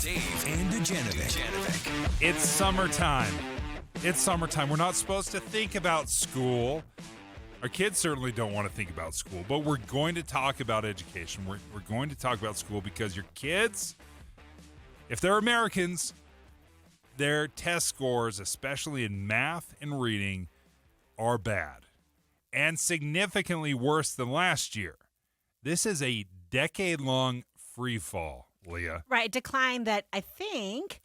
Dave and Dujanovic. It's summertime. It's summertime. We're not supposed to think about school. Our kids certainly don't want to think about school, but we're going to talk about education. We're going to talk about school because your kids, if they're Americans, their test scores, especially in math and reading, are bad and significantly worse than last year. This is a decade-long free fall, Leah. Right, decline that I think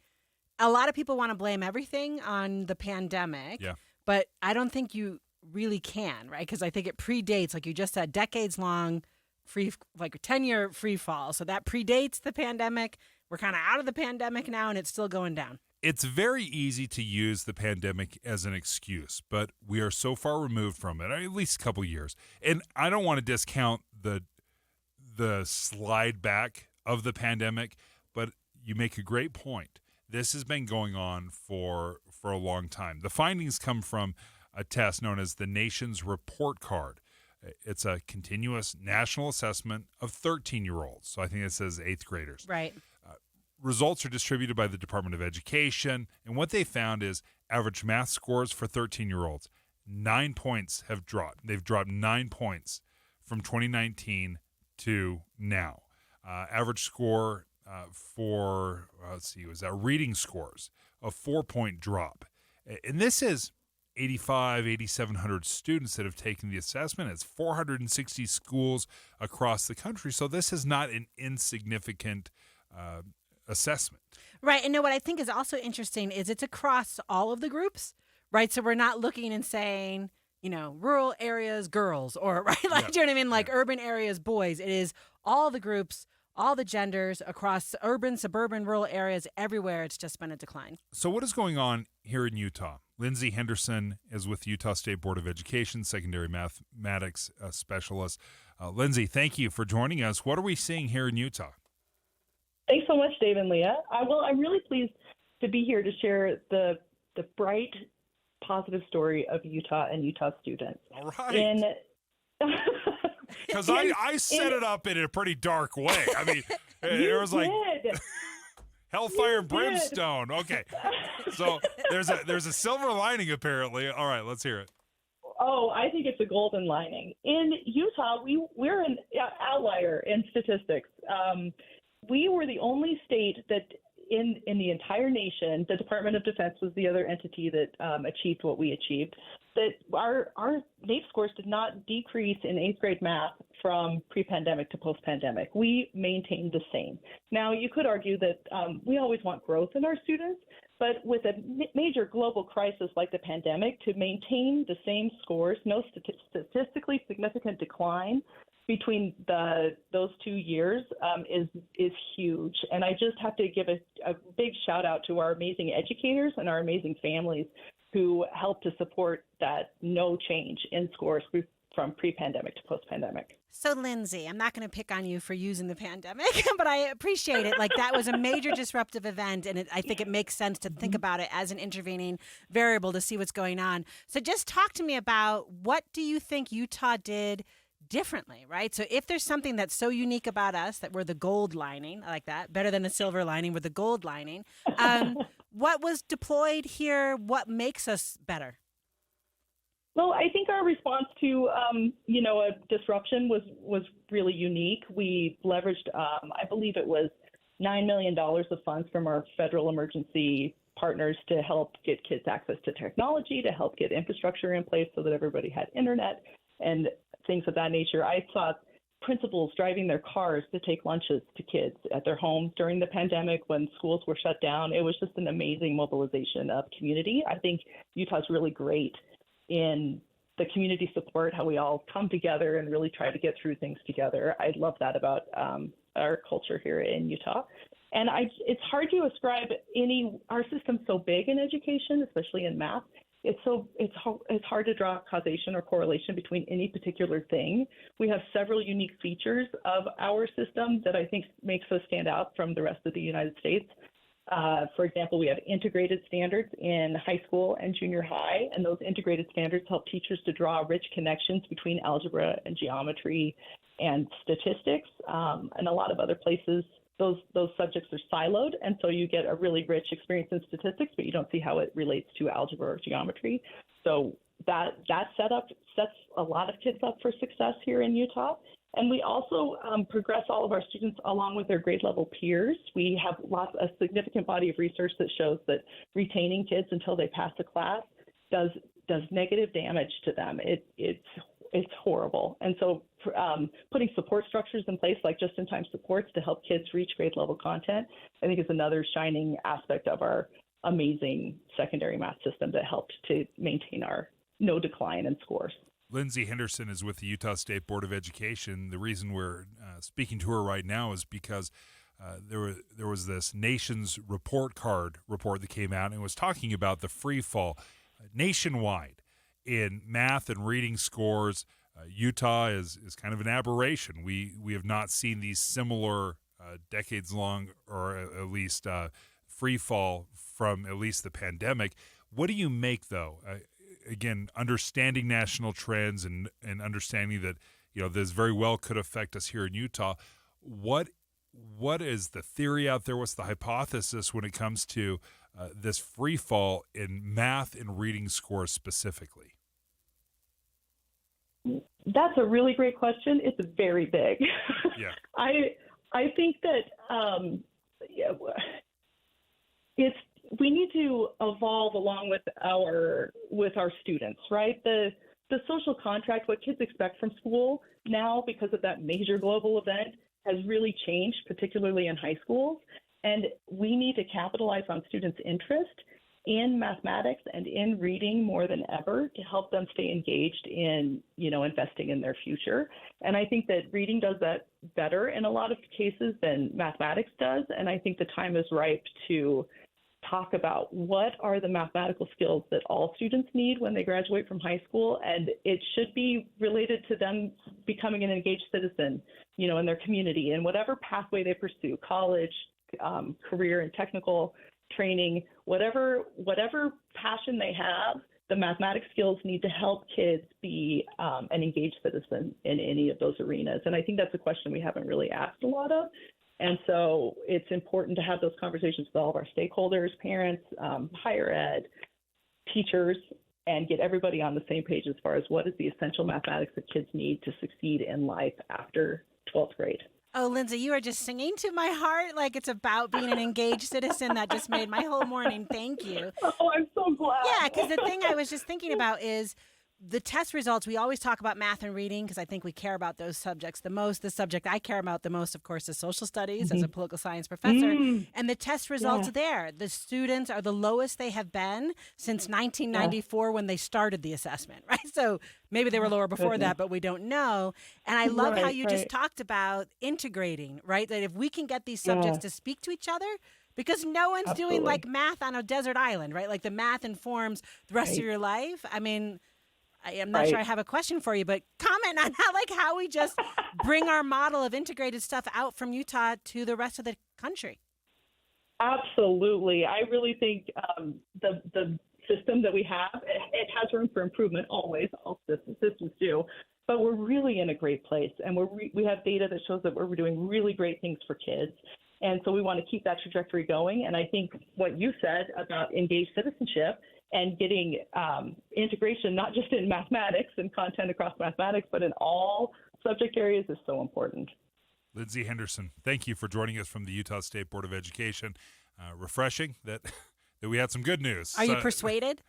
a lot of people want to blame everything on the pandemic. Yeah. But I don't think you really can, right? Because I think it predates, like you just said, decades-long free, like a 10-year free fall. So that predates the pandemic. We're kind of out of the pandemic now, and it's still going down. It's very easy to use the pandemic as an excuse, but we are so far removed from it, at least a couple years. And I don't want to discount the slide back of the pandemic, but you make a great point. This has been going on for a long time. The findings come from a test known as the Nation's Report Card. It's a continuous national assessment of 13-year-olds. So I think it says 8th graders. Right. Results are distributed by the Department of Education, and what they found is average math scores for 13-year-olds, 9 points have dropped. They've dropped 9 points from 2019 to now. Average score for, was that reading scores, a 4-point drop. And this is 8,700 students that have taken the assessment. It's 460 schools across the country. So this is not an insignificant assessment. Right. And what I think is also interesting is it's across all of the groups, right? So we're not looking and saying, rural areas, girls, or, right? Like, do you know what I mean? Like urban areas, boys. It is all the groups, all the genders across urban, suburban, rural areas, everywhere. It's just been a decline. So what is going on here in Utah? Lindsay Henderson is with Utah State Board of Education, secondary mathematics specialist. Lindsay, thank you for joining us. What are we seeing here in Utah? Thanks so much, Dave and Leah. I'm really pleased to be here to share the bright, positive story of Utah and Utah students. All right. Because I set it up in a pretty dark way. I mean, it was like hellfire and brimstone. Okay, so there's a silver lining apparently. All right, let's hear it. Oh, I think it's a golden lining. In Utah, we're an outlier in statistics. We were the only state that in the entire nation, the Department of Defense was the other entity that achieved what we achieved, that our NAEP scores did not decrease in 8th grade math from pre-pandemic to post-pandemic. We maintained the same. Now, you could argue that we always want growth in our students, but with a major global crisis like the pandemic, to maintain the same scores, no statistically significant decline between those 2 years is huge. And I just have to give a big shout out to our amazing educators and our amazing families who helped to support that no change in scores from pre-pandemic to post-pandemic. So, Lindsay, I'm not going to pick on you for using the pandemic, but I appreciate it. Like, that was a major disruptive event, and I think it makes sense to think about it as an intervening variable to see what's going on. So just talk to me about what do you think Utah did differently, right? So if there's something that's so unique about us that we're the gold lining, I like that, better than the silver lining, we're the gold lining. What was deployed here? What makes us better? Well, I think our response to, a disruption was really unique. We leveraged, I believe it was $9 million of funds from our federal emergency partners to help get kids access to technology, to help get infrastructure in place so that everybody had internet and things of that nature. I saw principals driving their cars to take lunches to kids at their homes during the pandemic when schools were shut down. It was just an amazing mobilization of community. I think Utah's really great in the community support, how we all come together and really try to get through things together. I love that about our culture here in Utah. And it's hard to ascribe our system's so big in education, especially in math. It's hard to draw causation or correlation between any particular thing. We have several unique features of our system that I think makes us stand out from the rest of the United States. For example, we have integrated standards in high school and junior high, and those integrated standards help teachers to draw rich connections between algebra and geometry and statistics. And a lot of other places those subjects are siloed, and so you get a really rich experience in statistics, but you don't see how it relates to algebra or geometry. So that setup sets a lot of kids up for success here in Utah. And we also progress all of our students along with their grade level peers. We have a significant body of research that shows that retaining kids until they pass a class does negative damage to them. It's horrible. And so putting support structures in place, like just-in-time supports to help kids reach grade level content, I think is another shining aspect of our amazing secondary math system that helped to maintain our no decline in scores. Lindsay Henderson is with the Utah State Board of Education. The reason we're speaking to her right now is because there was this Nations report card report that came out and was talking about the free fall nationwide in math and reading scores. Utah is kind of an aberration. We have not seen these similar decades long, or at least free fall from at least the pandemic. What do you make, though? Again, understanding national trends and understanding that this very well could affect us here in Utah. What is the theory out there? What's the hypothesis when it comes to this free fall in math and reading scores specifically? That's a really great question. It's very big. Yeah. I think that we need to evolve along with our students, right? The social contract, what kids expect from school now because of that major global event, has really changed, particularly in high schools. And we need to capitalize on students' interest in mathematics and in reading more than ever to help them stay engaged in, investing in their future. And I think that reading does that better in a lot of cases than mathematics does. And I think the time is ripe to talk about what are the mathematical skills that all students need when they graduate from high school. And it should be related to them becoming an engaged citizen, in their community, in whatever pathway they pursue, college, career and technical training, whatever passion they have, the mathematics skills need to help kids be an engaged citizen in any of those arenas. And I think that's a question we haven't really asked a lot of. And so it's important to have those conversations with all of our stakeholders, parents, higher ed, teachers, and get everybody on the same page as far as what is the essential mathematics that kids need to succeed in life after 12th grade. Oh, Lindsay, you are just singing to my heart like it's about being an engaged citizen. That just made my whole morning. Thank you. Oh, I'm so glad. Yeah, because the thing I was just thinking about is the test results. We always talk about math and reading because I think we care about those subjects the most. The subject I care about the most, of course, is social studies as a political science professor. And the test results there, the students are the lowest they have been since 1994 when they started the assessment, right? So maybe they were lower before that, but we don't know. And I love how you just talked about integrating, right? That if we can get these subjects to speak to each other, because no one's doing like math on a desert island, right? Like the math informs the rest of your life. I mean, I'm not sure I have a question for you, but comment on how we just bring our model of integrated stuff out from Utah to the rest of the country. Absolutely. I really think the system that we have, it has room for improvement always. All systems do. But we're really in a great place, and we have data that shows that we're doing really great things for kids. And so we want to keep that trajectory going. And I think what you said about engaged citizenship and getting integration, not just in mathematics and content across mathematics, but in all subject areas is so important. Lindsay Henderson, thank you for joining us from the Utah State Board of Education. Refreshing that we had some good news. Are you persuaded?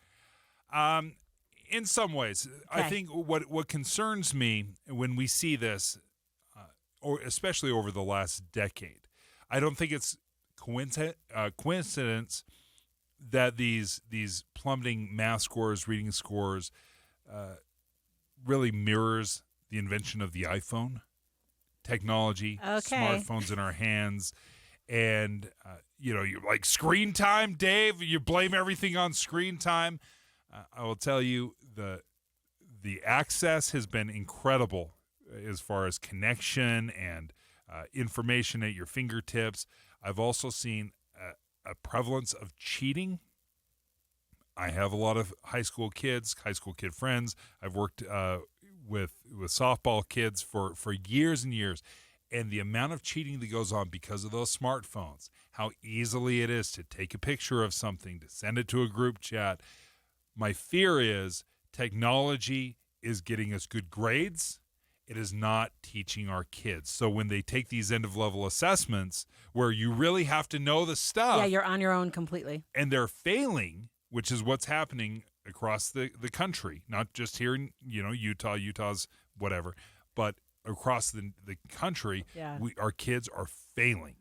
In some ways. Okay. I think what concerns me when we see this, or especially over the last decade, I don't think it's coincidence that these plummeting math scores, reading scores, really mirrors the invention of the iPhone, technology, smartphones in our hands, and you're like screen time, Dave. You blame everything on screen time. I will tell you the access has been incredible as far as connection and information at your fingertips. I've also seen a prevalence of cheating. I have a lot of high school kid friends. I've worked with softball kids for years and years, And the amount of cheating that goes on because of those smartphones, how easily it is to take a picture of something, to send it to a group chat. My fear is technology is getting us good grades. It is not teaching our kids. So when they take these end-of-level assessments where you really have to know the stuff. Yeah, you're on your own completely. And they're failing, which is what's happening across the country, not just here in Utah's whatever, but across the country, Yeah. Our kids are failing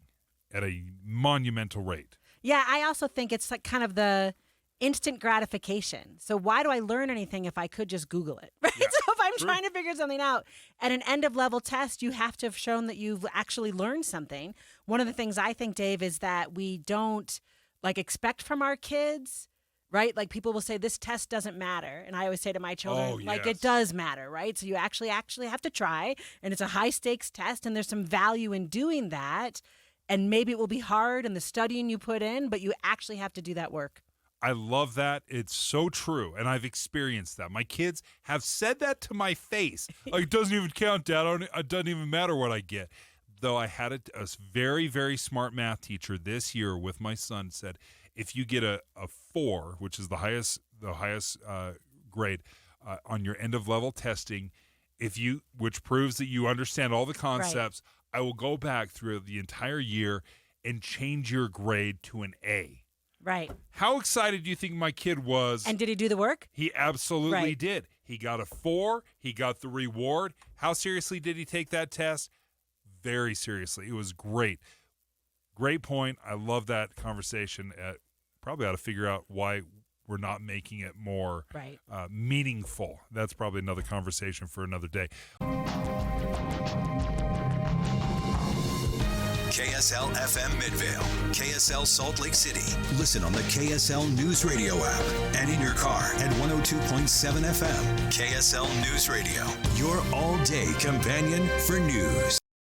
at a monumental rate. Yeah, I also think it's like kind of the instant gratification. So why do I learn anything if I could just Google it? Right? Yeah, So if I'm true. trying to figure something out at an end of level test, you have to have shown that you've actually learned something. One of the things I think, Dave, is that we don't expect from our kids, right? Like people will say this test doesn't matter. And I always say to my children, yes. it does matter, right? So you actually have to try, and it's a high stakes test, and there's some value in doing that. And maybe it will be hard in the studying you put in, but you actually have to do that work. I love that. It's so true. And I've experienced that. My kids have said that to my face. Like, it doesn't even count, Dad. It doesn't even matter what I get. Though I had a very, very smart math teacher this year with my son said, if you get a 4, which is the highest grade on your end of level testing, which proves that you understand all the concepts, I will go back through the entire year and change your grade to an A. Right. How excited do you think my kid was? And did he do the work? He absolutely Right. did. He got a 4. He got the reward. How seriously did he take that test? Very seriously. It was great. Great point. I love that conversation. Probably ought to figure out why we're not making it more Right. meaningful. That's probably another conversation for another day. KSL FM Midvale, KSL Salt Lake City. Listen on the KSL News Radio app and in your car at 102.7 FM. KSL News Radio, your all-day companion for news.